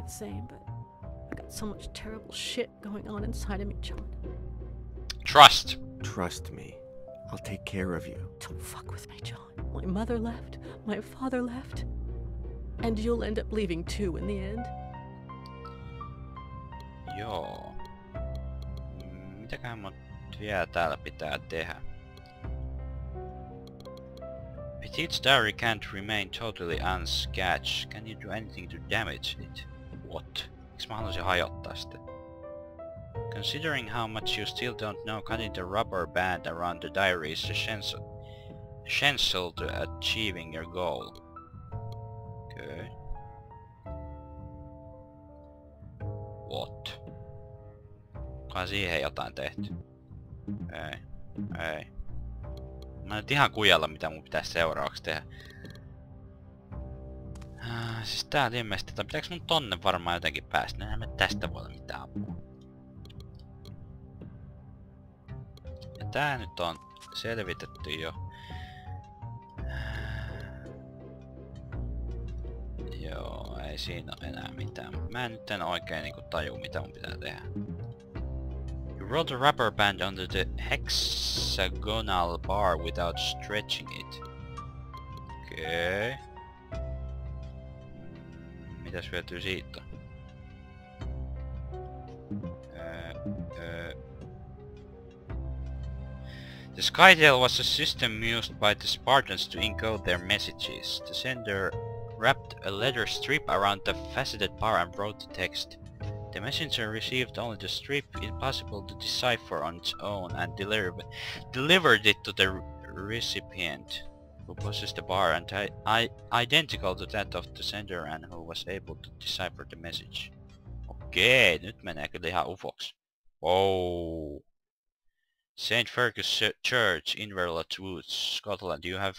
the same, but I've got so much terrible shit going on inside of me, John. Trust. Trust me. I'll take care of you. Don't fuck with me, John. My mother left, my father left, and you'll end up leaving too in the end. Joo. Mitäköhän mun vielä täällä pitää tehdä? Petite's diary can't remain totally unscathed. Can you do anything to damage it? What? Miksi mä haluaisin hajottaa sitä? Considering how much you still don't know, cutting the rubber band around the diary is essential to achieving your goal. Okay. What? Onkohan siihen jotain tehty? Ei. Mä nyt ihan kujalla mitä mun pitäisi seuraavaksi tehdä. Siis täällä ilmeisesti, tai pitääks mun tonne varmaan jotenkin päästä? Eihän me tästä voi olla mitään apua. Ja tää nyt on selvitetty jo. Joo, ei siinä ole enää mitään. Mä nyt en oikein niinku taju mitä mun pitää tehdä. You roll the rubber band onto the hexagonal bar without stretching it. Okei. Mitäs hyötyy siitä? The Skytail was a system used by the Spartans to encode their messages. The sender wrapped a leather strip around the faceted bar and wrote the text. The messenger received only the strip, impossible to decipher on its own, and delivered it to the recipient, who possessed the bar and identical to that of the sender and who was able to decipher the message. Okei, nyt menee kyllä ihan ufoksi. Oh. St. Fergus Church, Inverloch Woods, Scotland. You have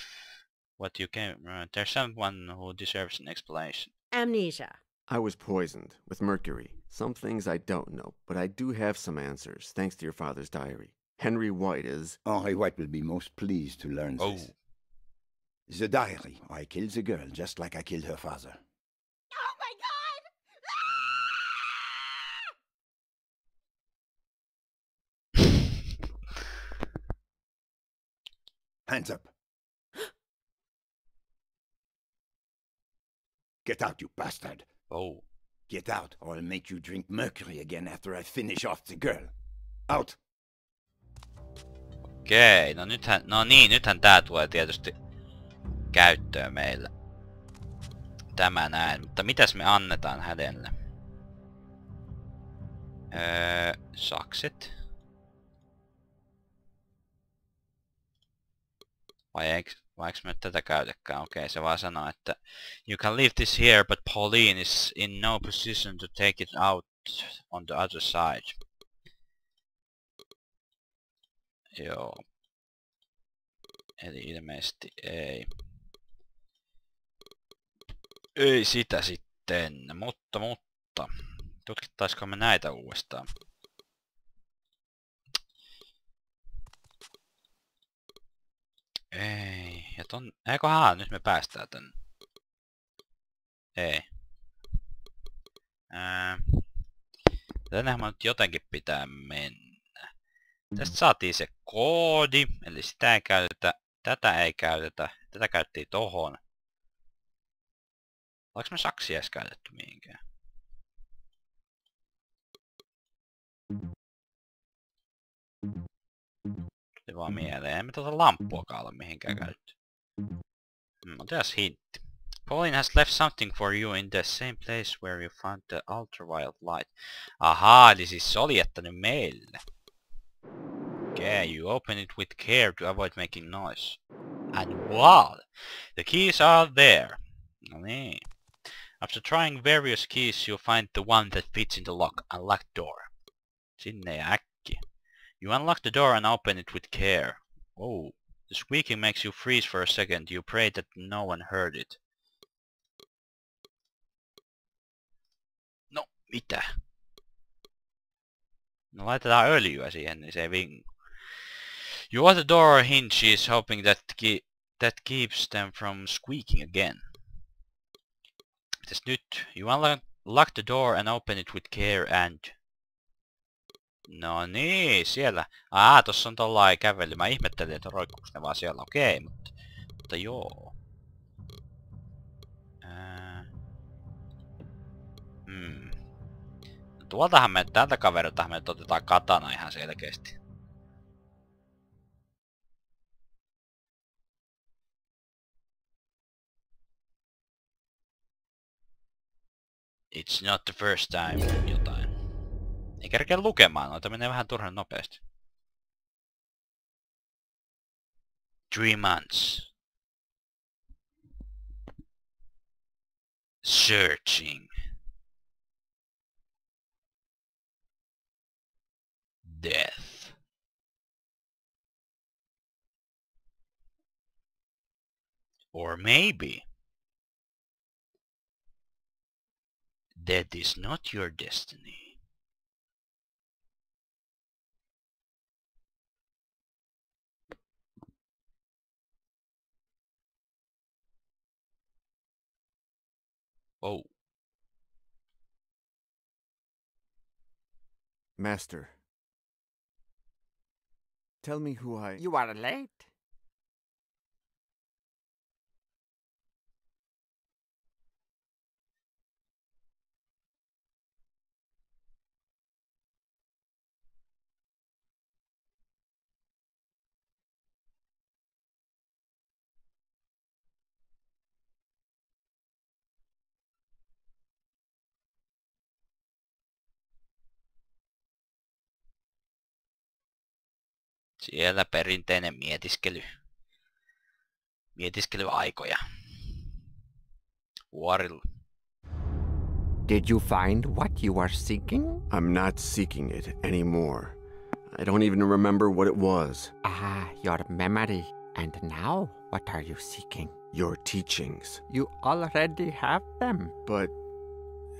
what you came... there's someone who deserves an explanation. Amnesia. I was poisoned with mercury. Some things I don't know, but I do have some answers, thanks to your father's diary. Henry White is... Henry White will be most pleased to learn this. The diary. I killed the girl just like I killed her father. Oh my god! Hands up. Get out, you bastard. Oh. Get out, or I'll make you drink mercury again after I finish off the girl. Out! Okei, nythän tää tulee tietysti käyttöön meillä. Tämä näin, mutta mitäs me annetaan hänelle? Sakset. Vai eikö me tätä käytäkään? Okei, se vaan sanoo, että you can leave this here, but Pauline is in no position to take it out on the other side. Joo. Eli ilmeisesti ei. Ei sitä sitten, mutta. Tutkittaisiko me näitä uudestaan? Ei, ja eiköhän nyt me päästään tänne. Ei. Tännehän nyt jotenkin pitää mennä. Tästä saatiin se koodi, eli sitä ei käytetä, tätä ei käytetä, tätä käytettiin tohon. Oliko me saksia edes käytetty mihinkään? Tuli vaan mieleen, ei me tuota lamppuakaan ole mihinkään käytetty. Otetaan hintti. Pauline has left something for you in the same place where you found the ultraviolet light. Ahaa, eli siis se oli jättänyt meille. Okay, you open it with care to avoid making noise. And wow! The keys are there. No niin. After trying various keys, you find the one that fits in the unlocked door. Sinne ja äkki. You unlock the door and open it with care. Oh, the squeaking makes you freeze for a second. You pray that no one heard it. No, mitä? No laitetaan öljyä siihen, niin se ei vingu. You open the door hinges, hoping that keeps them from squeaking again. Mitäs nyt? You Lock the door and open it with care and... No niin, siellä. Tossa on tollain kävely. Mä ihmettelin, että roikkuuks ne vaan siellä. Okei, mutta joo. Tuoltahan me, tältä kaveriltahan me otetaan katana ihan selkeästi. It's not the first time, jotain. Ei kerkeä lukemaan, noita menee vähän turhan nopeasti. 3 months. Searching. Death. Or maybe that is not your destiny. Oh. Master. Tell me who I... You are late. Siellä perinteinen mietiskely. Mietiskely-aikoja. Vuorilla. Did you find what you were seeking? I'm not seeking it anymore. I don't even remember what it was. Your memory. And now, what are you seeking? Your teachings. You already have them. But...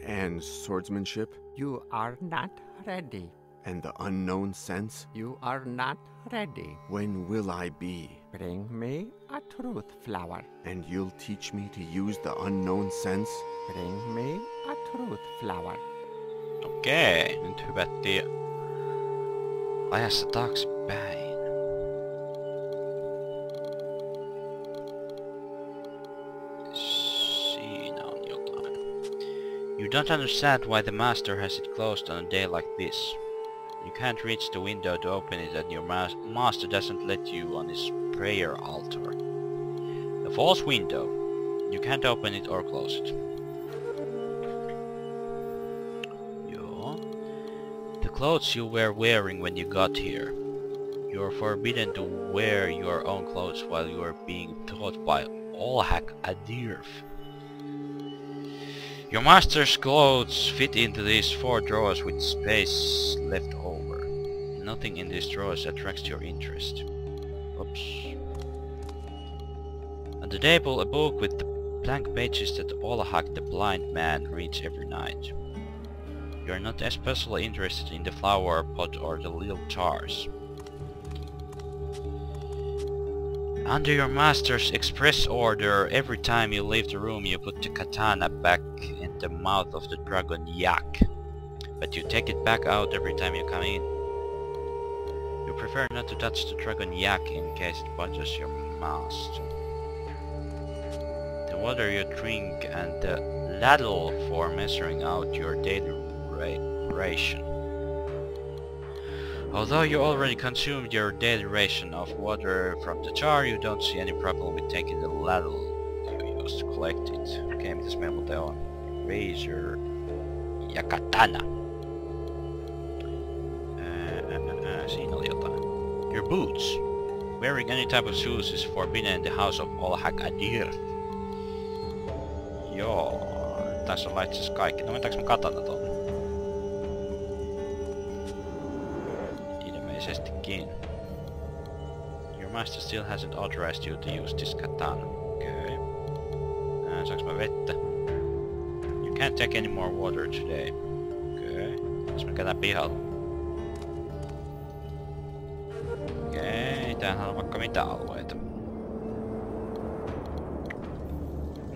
and swordsmanship? You are not ready. And the unknown sense? You are not ready. When will I be? Bring me a truth flower. And you'll teach me to use the unknown sense? Bring me a truth flower. Okei, nyt hypättiin ajassa taaksepäin. Siinä on jotain. You don't understand why the master has it closed on a day like this. You can't reach the window to open it and your master doesn't let you on his prayer altar. A false window. You can't open it or close it. Joo. The clothes you were wearing when you got here. You are forbidden to wear your own clothes while you are being taught by Olhak Adirf. Your master's clothes fit into these 4 drawers with space left over. Nothing in these drawers attracts your interest. Oops. On the table, a book with the blank pages that Olhak the blind man reads every night. You are not especially interested in the flower pot or the little jars. Under your master's express order, every time you leave the room you put the katana back in the mouth of the dragon Yak. But you take it back out every time you come in. You prefer not to touch the dragon Yak in case it bothers your master. The water you drink and the ladle for measuring out your daily ration. Although you already consumed your daily ration of water from the jar, you don't see any problem with taking the ladle you used to collect it. Okei, mitäs meillä muuten on? Razor ja katana. Siinä oli jotain. Your boots. Wearing any type of shoes is forbidden in the house of Olhak Adir. Joo, tässä on itse asiassa kaikki. No mennäänkö me katana tuonne? Ilmeisestikin. Your master still hasn't authorized you to use this katana. Okei. Saanko mä vettä? You can't take any more water today. Okei. Jos me käydään pihalla. Okei, tämähän on vaikka mitä alueita.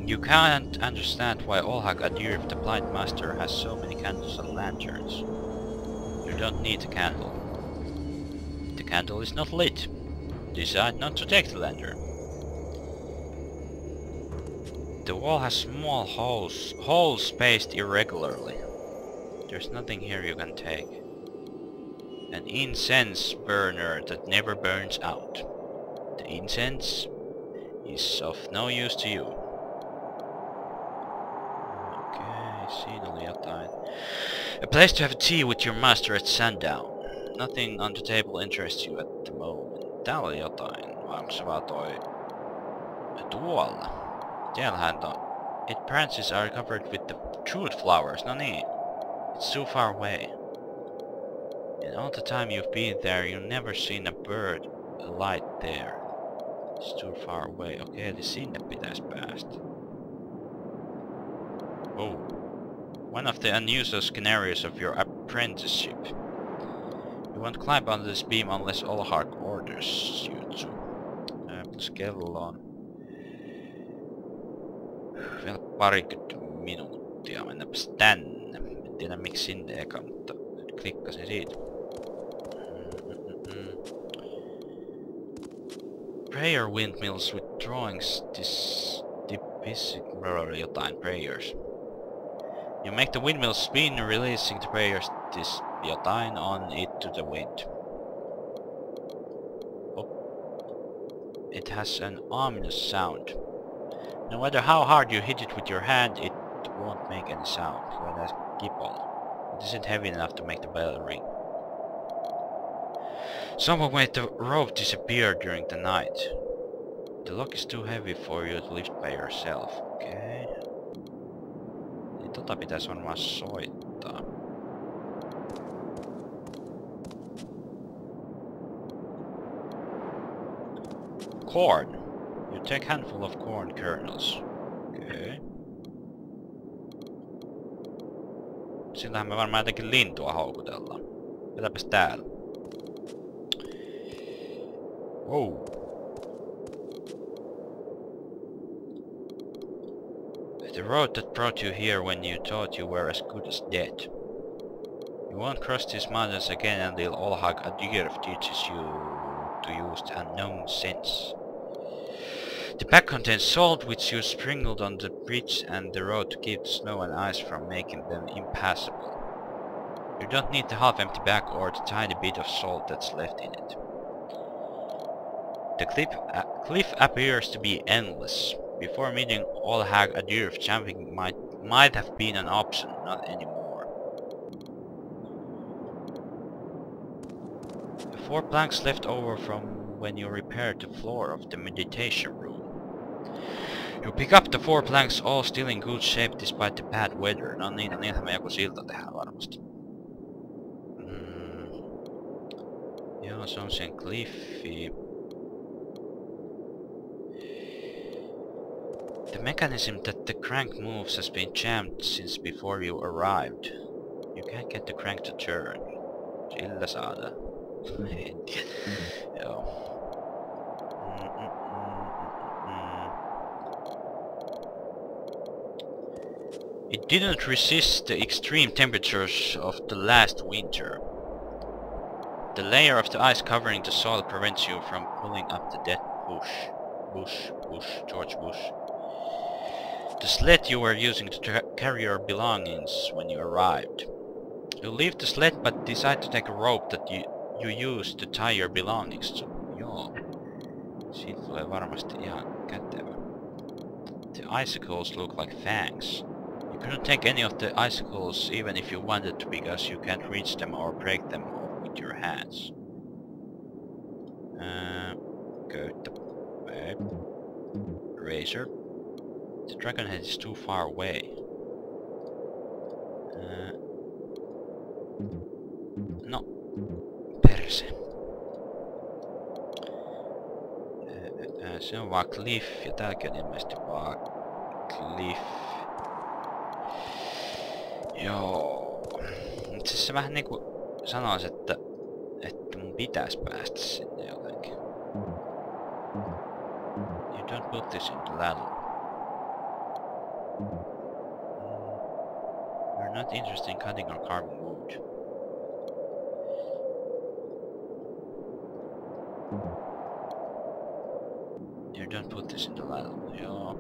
You can't understand why Olhag Adir, the blind master, has so many candles and lanterns. You don't need a candle. The candle is not lit. Decide not to take the lantern. The wall has small holes spaced irregularly. There's nothing here you can take. An incense burner that never burns out. The incense is of no use to you. Okay, siinä oli jotain. A place to have tea with your master at sundown. Nothing on the table interests you at the moment. Täällä oli jotain. Onko se vaan toi... Tuolla. Siellähän on... Its branches are covered with the fruit flowers. No niin. It's too far away. In all the time you've been there, you've never seen a bird alight there. It's too far away. Okei, eli sinne pitäisi päästä. Oh. One of the unusual scenarios of your apprenticeship. You won't climb on this beam unless Olhag orders you to. Kello on... Vielä parikymmentä minuuttia. Mennäpäs tänne. En tiedä miksi sinne eka, mutta nyt klikkasin siitä. Prayer windmills with drawings jotain prayers. You make the windmill spin, releasing the prayers jotain on it to the wind. Oh. It has an ominous sound. No matter how hard you hit it with your hand, it won't make any sound. It isn't heavy enough to make the bell ring. Someone made the rope disappear during the night. The lock is too heavy for you to lift by yourself. Okay. Niin tota pitäis varmaan soittaa. Corn. You take handful of corn kernels. Okay. Sillähän me varmaan jotenkin lintua houkutellaan. Mitäpäs täällä? Wow. The road that brought you here when you thought you were as good as dead. You won't cross these mountains again until Olhag Adir teaches you to use the unknown sense. The bag contains salt which you sprinkled on the bridge and the road to keep the snow and ice from making them impassable. You don't need the half-empty bag or the tiny bit of salt that's left in it. The cliff appears to be endless. Before meeting Olhag Adir, jumping might have been an option, not anymore. The 4 planks left over from when you repaired the floor of the meditation room. You pick up the 4 planks, all still in good shape despite the bad weather. No niin, niinhän me joku silta tehdään varmasti. Joo, se on sen kliffi. The mechanism that the crank moves has been jammed since before you arrived. You can't get the crank to turn. Sillä saadaan. En tiedä. Joo. It didn't resist the extreme temperatures of the last winter. The layer of the ice covering the soil prevents you from pulling up the dead George Bush. The sled you were using to carry your belongings when you arrived. You leave the sled but decide to take a rope that you use to tie your belongings to. Joo. Siitä tulee varmasti ihan kätevä. The icicles look like fangs. You couldn't take any of the icicles even if you wanted to because you can't reach them or break them off with your hands. Good. Razor. The dragon head is too far away. No. Perse. Se on vaan cliff ja tääkin on ilmeisesti vaan cliff. Joo. Mut siis se vähän niinku sanois, että mun pitäis päästä sinne jotenkin. You don't put this in the ladder. not interested in cutting or carving wood. You don't put this in the ladle. Joo.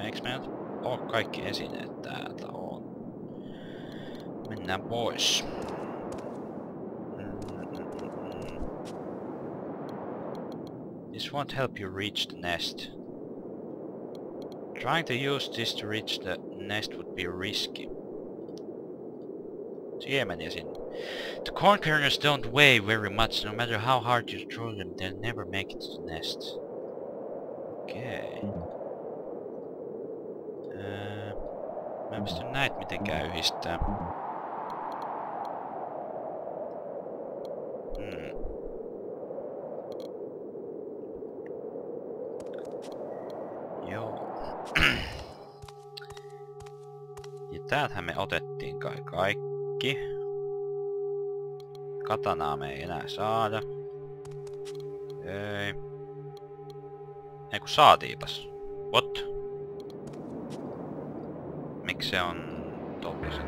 Eiks meillä oo kaikki esineet täältä on? Mennään pois. This won't help you reach the nest. Trying to use this to reach the nest would be risky. Siemeniä sinne. The corn kernels don't weigh very much. No matter how hard you throw them, they'll never make it to the nest. Okei. Mä en pysty näitä mitenkään yhdistää. Joo. Ja täältähän me otettiin kai kaikki. Katanaa me ei enää saada. Ei. Ei kun saatiipas. What? Miksi se on tollisen?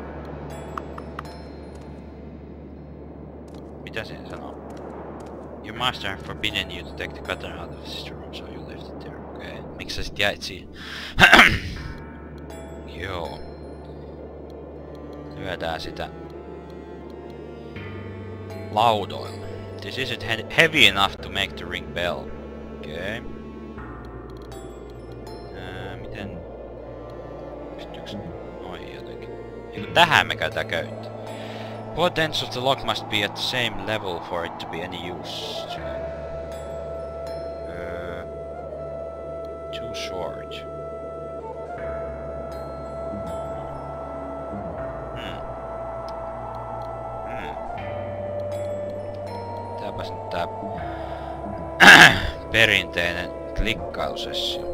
Mitä se sanoo? Your master had forbidden you to take the katana out of this room, so you left it there. Okei. Miksi sä sit jäit siihen? Joo. Lyödään sitä laudoilla. This isn't heavy enough to make the ring bell. Okei. Miten... Pystyykö noin jotenkin? Eiku tähän me käytetään köyttä. Both ends of the lock must be at the same level for it to be any use. Too short. Tääpäs nyt tää perinteinen klikkailusessio.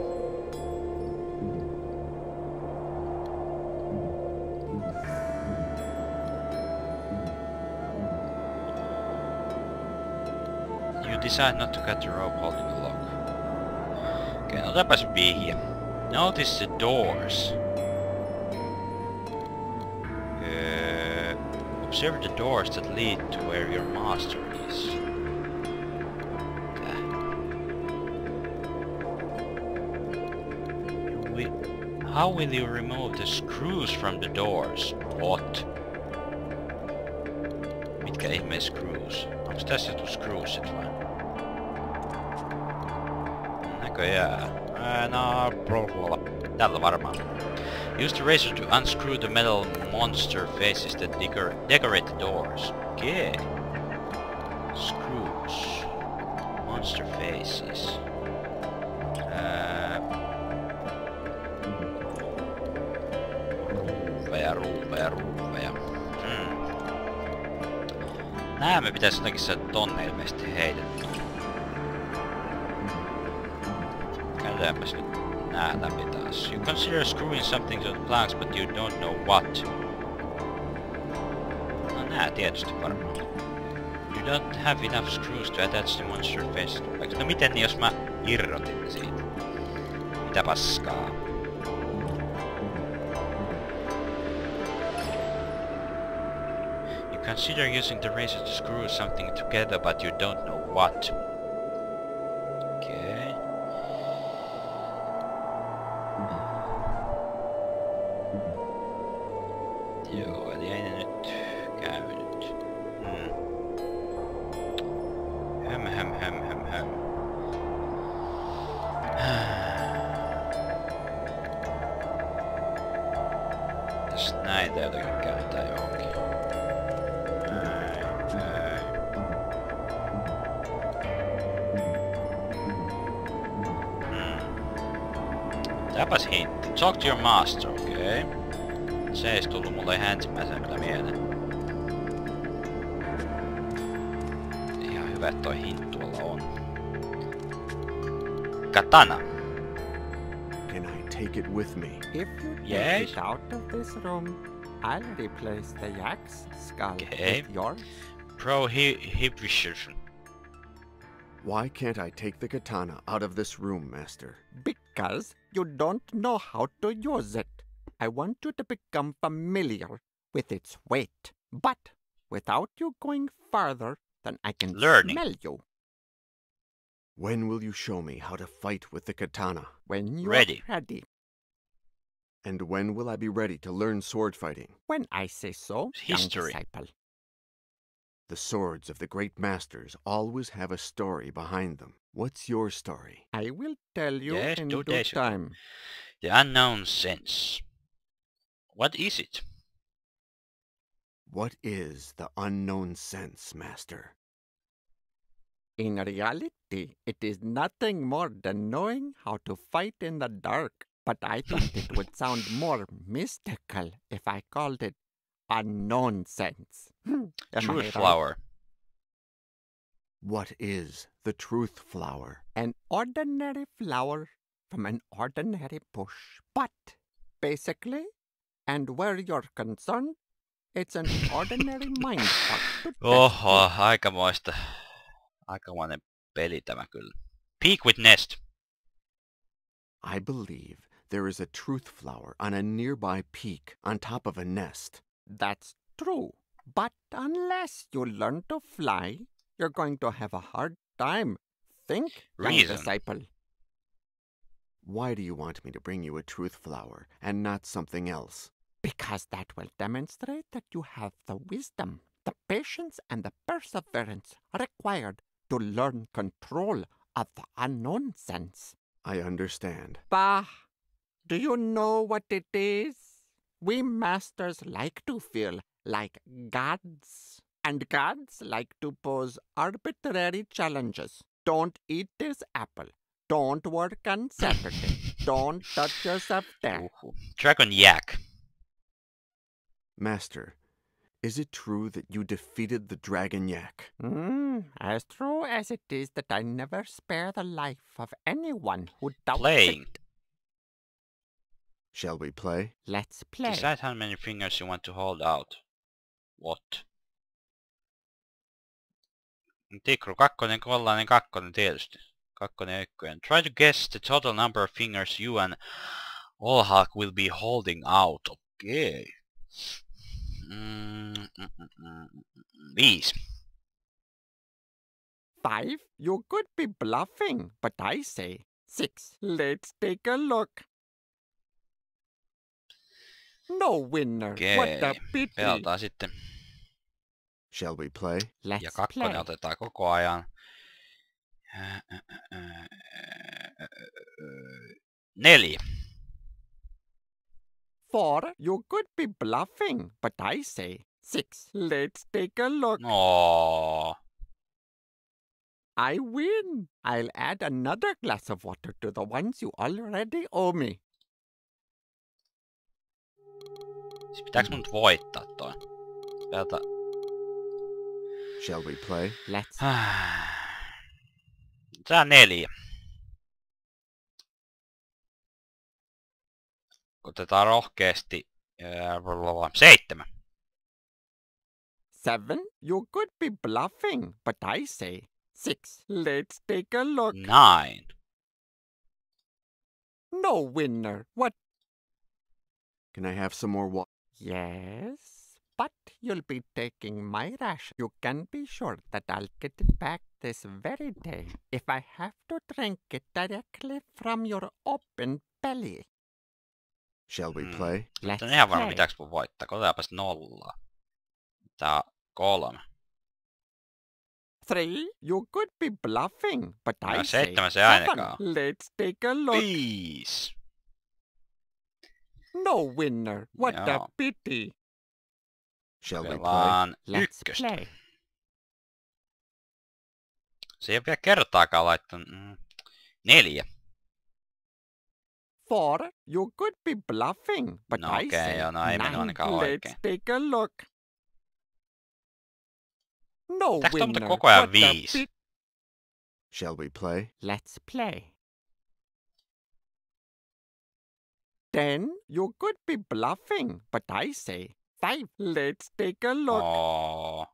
Decide not to cut the rope holding the lock. Okei, no täpäs vihje. Notice the doors. Observe the doors that lead to where your master is. How will you remove the screws from the doors? What? Mitkä ihmeen screws? Onks tässä joku screwsit vai? Näköjään. No, tällä varmaan. Use the razor to unscrew the metal monster faces that decorate the doors. Okay. Screws. Monster faces. Ruuveja. Nää me pitäis jotenkin saada tonne ilmeisesti heitettyä. Käydäänpäs nyt nää läpi taas. You consider screwing something to the planks, but you don't know what. No nää tietysti varmaan. You don't have enough screws to attach the monster face. No miten jos mä irrotin ne siitä? Mitä paskaa? You consider using the razor to screw something together, but you don't know what. Okay. Joo, eli ei ne nyt käynyt. Höm. Jos näitä jotenkin käyttää johonkin. Täpäs hintti. Talk to your master, okei. Se ei tullut mulle ihan ensimmäisenä kyllä mieleen. Ihan hyvä, että toi hint tuolla on. Katana. Can I take it with me? If you take it out of this room, I'll replace the yak's skull with yours. Prohibition. Why can't I take the katana out of this room, Master? Because you don't know how to use it. I want you to become familiar with its weight, but without you going farther than I can smell you. When will you show me how to fight with the katana? When you're Ready. ready. And when will I be ready to learn sword fighting? When I say so, History. young disciple. The swords of the great masters always have a story behind them. What's your story? I will tell you Yes, in 2 due days ago. time. The unknown sense. What is it? What is the unknown sense, Master? In reality, it is nothing more than knowing how to fight in the dark. But I thought it would sound more mystical if I called it unknown sense. Am I Truth right? flower. What is the truth flower? An ordinary flower from an ordinary bush. But basically, and where you're concerned, it's an ordinary mind fuck to test Oho, aikamoinen peli tämä kyllä. Peak with nest. I believe there is a truth flower on a nearby peak on top of a nest. That's true. But unless you learn to fly, you're going to have a hard time. Think, young Reason. disciple. Why do you want me to bring you a truth flower and not something else? Because that will demonstrate that you have the wisdom, the patience, and the perseverance required to learn control of the unknown sense. I understand. Bah! Do you know what it is? We masters like to feel like gods. And gods like to pose arbitrary challenges. Don't eat this apple. Don't work on Saturday. Don't touch yourself there. Dragon yak. Master, is it true that you defeated the dragon yak? As true as it is that I never spare the life of anyone who doubts Playing. it. Shall we play? Let's play. Decide how many fingers you want to hold out. What? Tikru, kakkonen, kollainen, kakkonen tietysti. Kakkonen ja ykkönen. Try to guess the total number of fingers you and Olhak will be holding out. Okay. 5. 5? You could be bluffing, but I say 6. Let's take a look. No winner. Okei. What a pity. Pelataan sitten. Shall we play? Let's Ja kakkonen play. otetaan koko ajan. 4. 4? You could be bluffing, but I say 6. Let's take a look. No. I win. I'll add another glass of water to the ones you already owe me. Siis pitääks mun nyt voittaa toi? Pelata. Shall we play? Let's. Tää 4. Otetaan rohkeasti. 7. 7? You could be bluffing, but I say 6. Let's take a look. 9. No winner. What? Can I have some more water? Yes, but you'll be taking my ration. You can be sure that I'll get it back this very day if I have to drink it directly from your open belly. Shall we play? Let's Tän ihan varma play. pitääks mun voittaa. Otetaanpas 0. Tää 3. 3? You could be bluffing, but I say 7 se 7. ainakaan. Let's take a look. 5. No winner. What a Joo. pity. Shall we play? Pelaan Let's ykköstä. play. Se ei ole vielä kertaakaan laittanut. 4. 4? You could be bluffing, but No I okei, say joo, no ei 9. mennyt ainakaan oikein. Let's take a look. No Pitääks toi muuten winner. koko ajan What a 5? pity. Shall we play? Let's play. 10? You could be bluffing, but I say 5. Let's take a look. Oh.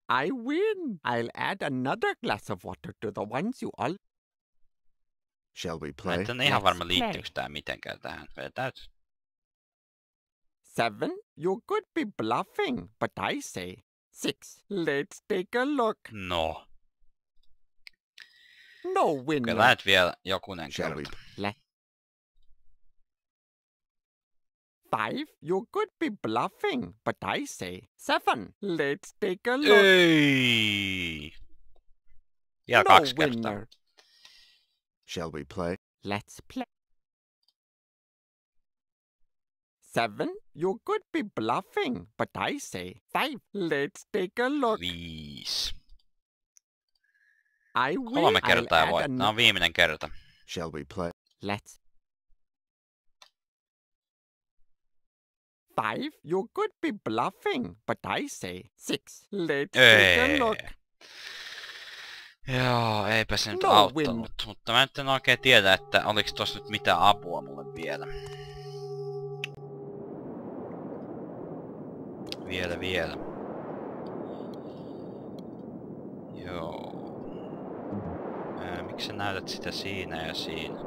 I win. I'll add another glass of water to the ones you all... Shall we Mä play? en ihan varma Let's liittyykö tää mitenkään tähän. Vedetään. 7. You could be bluffing, but I say 6. Let's take a look. No. No winner. Kyllä nyt vielä jokunen Shall we? kerta. 5. You could be bluffing, but I say 7. Let's take a look. Ei! Vielä No 2 kertaa. winner. Shall we play? Let's play. 7. You could be bluffing, but I say 5. Let's take a look. 5. I will. 3 kertaa I'll voit. add Tää on viimeinen kerta. Shall we play? Let's. 5. You could be bluffing, but I say 6. Let's take a look. Joo, eipä se nyt No auttanut, mutta mä en oikein tiedä, että oliks tossa nyt mitään apua mulle vielä. Vielä. Joo. Miksi sä näytät sitä siinä ja siinä?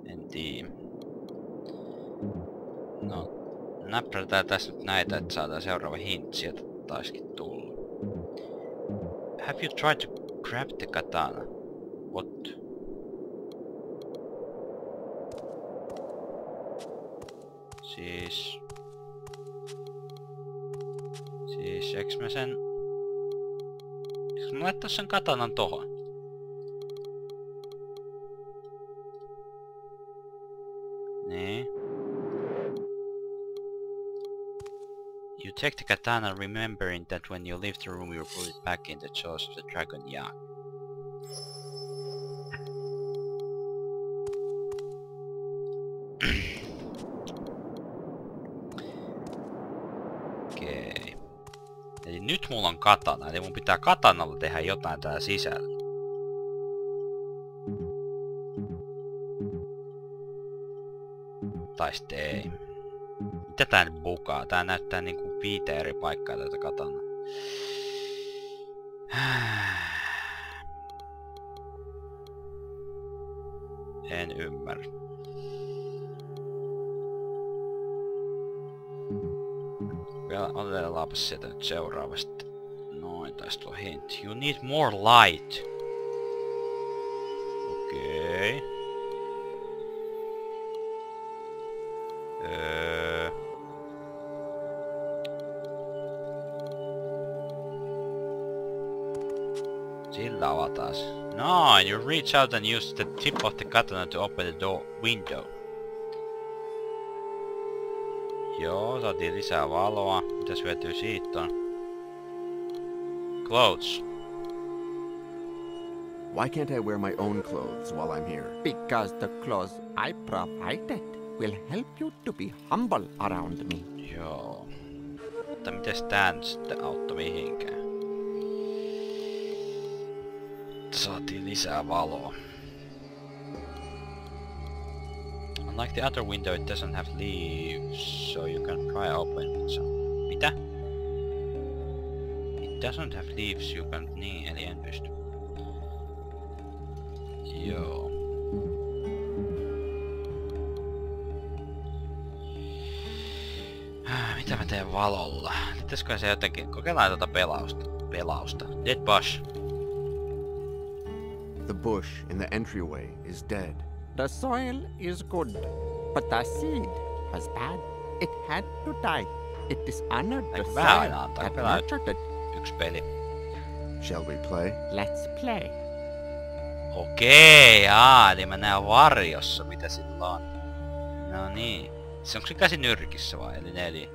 En tiedä. No, näprätään tässä nyt näitä, että saadaan seuraava hint sieltä taiskin tulla. Have you tried to grab the katana? What? Siis, eiks mä sen... Eiks mä laittaa sen katanan tohon? Niin. You take the katana remembering that when you leave the room you put it back in the jaws of the dragon yak. Okei. Eli nyt mulla on katana, eli mun pitää katanalla tehdä jotain täällä sisällä. Tai sitten ei. Mitä tää nyt bukaa? Tää näyttää niinku 5 eri paikkaa tätä katanaa. En ymmärrä. Vielä otetaanpas sieltä nyt seuraavasta. Noin, taisi tuo hint. You need more light. Okei. Sillä avataan se. No, you reach out and use the tip of the katana to open the door window. Joo, saatiin lisää valoa. Mitäs hyötyy siitä on? Clothes. Why can't I wear my own clothes while I'm here? Because the clothes I provided will help you to be humble around me. Joo. Mutta mites tää nyt sitten auttoi mihinkään? Saatiin lisää valoa. Unlike the other window, it doesn't have leaves, so you can try open with some. Mitä? It doesn't have leaves, you can... Niin, eli en pysty. Joo. Mitä mä teen valolla? Pitäisikö se jotenkin... Kokeillaan tuota pelausta. Dead bush. The bush in the entryway is dead. The soil is good, but the seed was bad. It had to die. It dishonored the Eikö vähän aina soil antaa? that Pelaa nurtured it. yksi peli. Shall we play? Let's play. Okei, eli mä näen varjossa mitä sillä on. No niin. Se onko se käsi nyrkissä vai? Eli 4.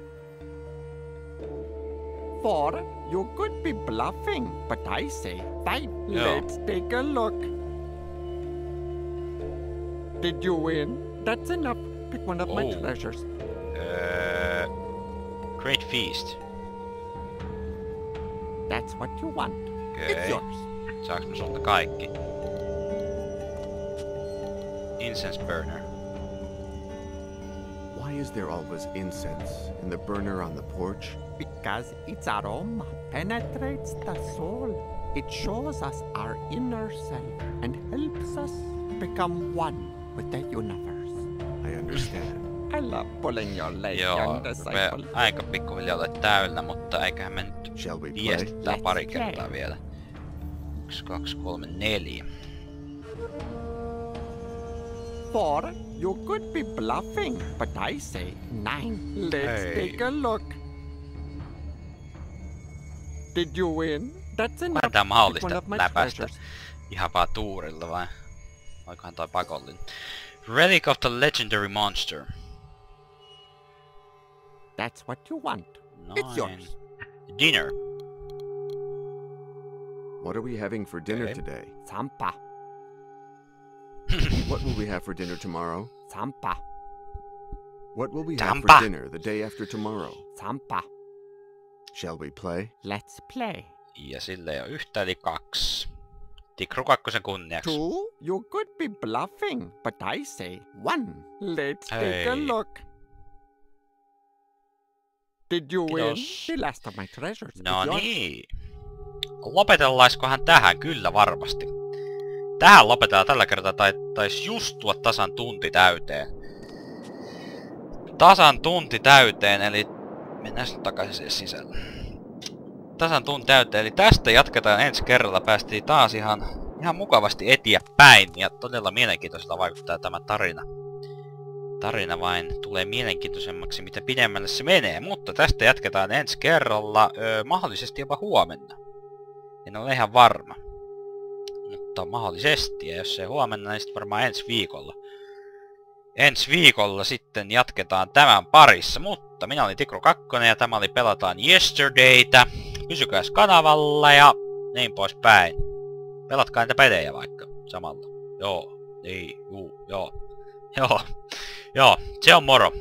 4. You could be bluffing, but I say 5. Joo. Let's take a look. Did you win? That's enough. Pick one of my Oh. treasures. Great feast. That's what you want. It's Okei. yours. Saaks mä sulta kaikki? Incense burner. Why is there always incense in the burner on the porch? Because its aroma penetrates the soul. It shows us our inner self and helps us become one with the universe. I understand. I love pulling your leg, Joo, young disciple. aika pikkuhiljaa ole täynnä, mutta eiköhän me nyt Shall we play? viestittää pari Let's kertaa play. vielä. 1, 2, 3, 4. 4, you could be bluffing, but I say 9. Let's Hey. take a look. Did you win? That's enough. Onko tää One mahdollista of my läpäistä treasures. ihan vaan tuurilla vai? Oikohan toi pakollinen? Relic of the legendary monster. That's what you want. It's yours. Dinner. What are we having for dinner Okay. today? Sampa. What will we have for dinner tomorrow? Sampa. What will we have Tampa. for dinner the day after tomorrow? Sampa. Shall we play? Let's play. Ja sille ei oo yhtä eli 2. Tikru 2 kunniaksi. 2, you could be bluffing, but I say 1. Let's take a Hey. look. Did you win? Kiitos. The last of my treasures. No It's yours. niin. Lopetellaiskohan tähän? Kyllä varmasti. Tähän lopetetaan tällä kertaa, tais just tulla tasan tunti täyteen. Tasan tunti täyteen, eli mennään nyt takaisin siihen sisälle. Tasan tunti täyteen, eli tästä jatketaan ensi kerralla. Päästiin taas ihan mukavasti eteenpäin ja todella mielenkiintoiselta vaikuttaa tämä tarina. Tarina vain tulee mielenkiintoisemmaksi, mitä pidemmälle se menee, mutta tästä jatketaan ensi kerralla, mahdollisesti jopa huomenna. En ole ihan varma. Mutta mahdollisesti, ja jos ei huomenna, niin sitten varmaan ensi viikolla. Ensi viikolla sitten jatketaan tämän parissa, mutta minä olin Tikru 2 ja tämä oli Pelataan Yesterdaytä. Pysykääs kanavalla ja niin poispäin. Pelatkaa niitä pelejä vaikka samalla. Joo, niin, joo. Joo, se on moro.